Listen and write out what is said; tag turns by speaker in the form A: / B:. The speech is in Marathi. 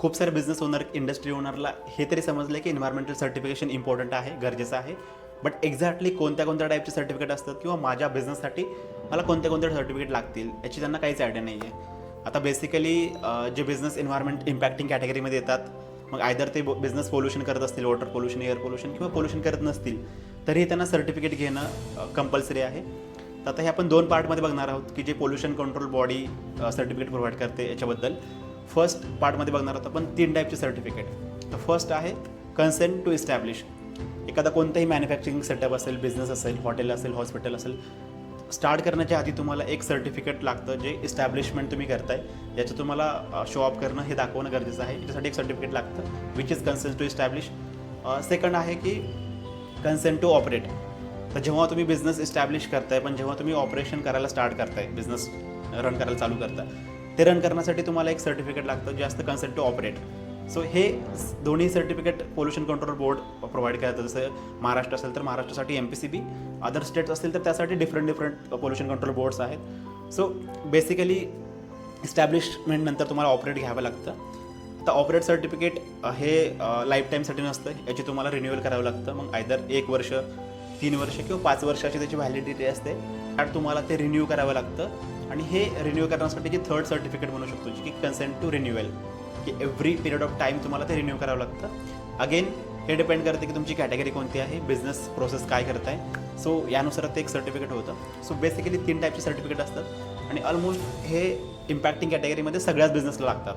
A: खूप सारे बिझनेस ओनर, इंडस्ट्री ओनरला हे तरी समजलं की एन्व्हायरमेंटल सर्टिफिकेशन इम्पॉर्टंट आहे, गरजेचं आहे. बट एक्झॅक्टली कोणत्या कोणत्या टाईपचे सर्टिफिकेट असतात किंवा माझ्या बिझनेससाठी मला कोणत्या कोणत्या सर्टिफिकेट लागतील याची त्यांना काहीच आयडिया नाही आहे. आता बेसिकली जे बिझनेस एन्व्हायरमेंट इम्पॅक्टिंग कॅटेगरीमध्ये येतात, मग आयदर ते बिझनेस पोल्युशन करत असतील, वॉटर पोल्युशन, एअर पोल्युशन किंवा पोल्युशन करत नसतील, तरीही त्यांना सर्टिफिकेट घेणं कंपल्सरी आहे. तर आता हे आपण 2 पार्टमध्ये बघणार आहोत की जे pollution control body certificate provide करते याच्याबद्दल. फर्स्ट पार्टमध्ये बघणार आहोत आपण 3 टाईपचे सर्टिफिकेट. तर फर्स्ट आहे कन्सेंट टू इस्टॅब्लिश. एखादा कोणताही मॅन्युफॅक्चरिंग सेटअप असेल, बिझनेस असेल, हॉटेल असेल, हॉस्पिटल असेल, स्टार्ट करण्याच्या आधी तुम्हाला एक सर्टिफिकेट लागतं जे इस्टॅब्लिशमेंट तुम्ही करताय याचं तुम्हाला शो ऑफ करणं, हे दाखवणं गरजेचं आहे. याच्यासाठी एक सर्टिफिकेट लागतं which is consent to establish. Second आहे की कन्सेंट टू ऑपरेट. तर जेव्हा तुम्ही बिझनेस इस्टॅब्लिश करताय, पण जेव्हा तुम्ही ऑपरेशन करायला स्टार्ट करताय, बिझनेस रन करायला चालू करता, ते रन करण्यासाठी तुम्हाला एक सर्टिफिकेट लागतं जे असतं कन्सेंट टू ऑपरेट. सो हे दोन्ही certificate pollution control board provide करतं. जसं महाराष्ट्र असेल तर महाराष्ट्रासाठी MPCB, अदर स्टेट्स असतील तर त्यासाठी डिफरंट पोल्युशन कंट्रोल बोर्ड्स आहेत. सो बेसिकली इस्टॅब्लिशमेंट नंतर तुम्हाला ऑपरेट घ्यावं लागतं. आता ऑपरेट सर्टिफिकेट हे लाईफ टाईमसाठी नसतं, याची तुम्हाला रिन्युअल करावं लागतं. मग आयदर 1 वर्ष, 3 वर्ष किंवा 5 वर्षाची त्याची व्हॅलिडिटी असते. त्यात तुम्हाला ते रिन्यू करावं लागतं. आणि हे रिन्यू करण्यासाठीची थर्ड सर्टिफिकेट म्हणू शकतो की कन्सेंट टू रिन्युअल, की एव्हरी पिरियड ऑफ टाईम तुम्हाला ते रिन्यू करावं लागतं. अगेन हे डिपेंड करते की तुमची कॅटेगरी कोणती आहे, बिझनेस प्रोसेस काय करताय. सो यानुसार ते एक सर्टिफिकेट होतं. सो बेसिकली 3 टाईपचे सर्टिफिकेट असतात आणि ऑलमोस्ट हे इम्पॅक्टिंग कॅटेगरीमध्ये सगळ्याच बिझनेसला लागतात.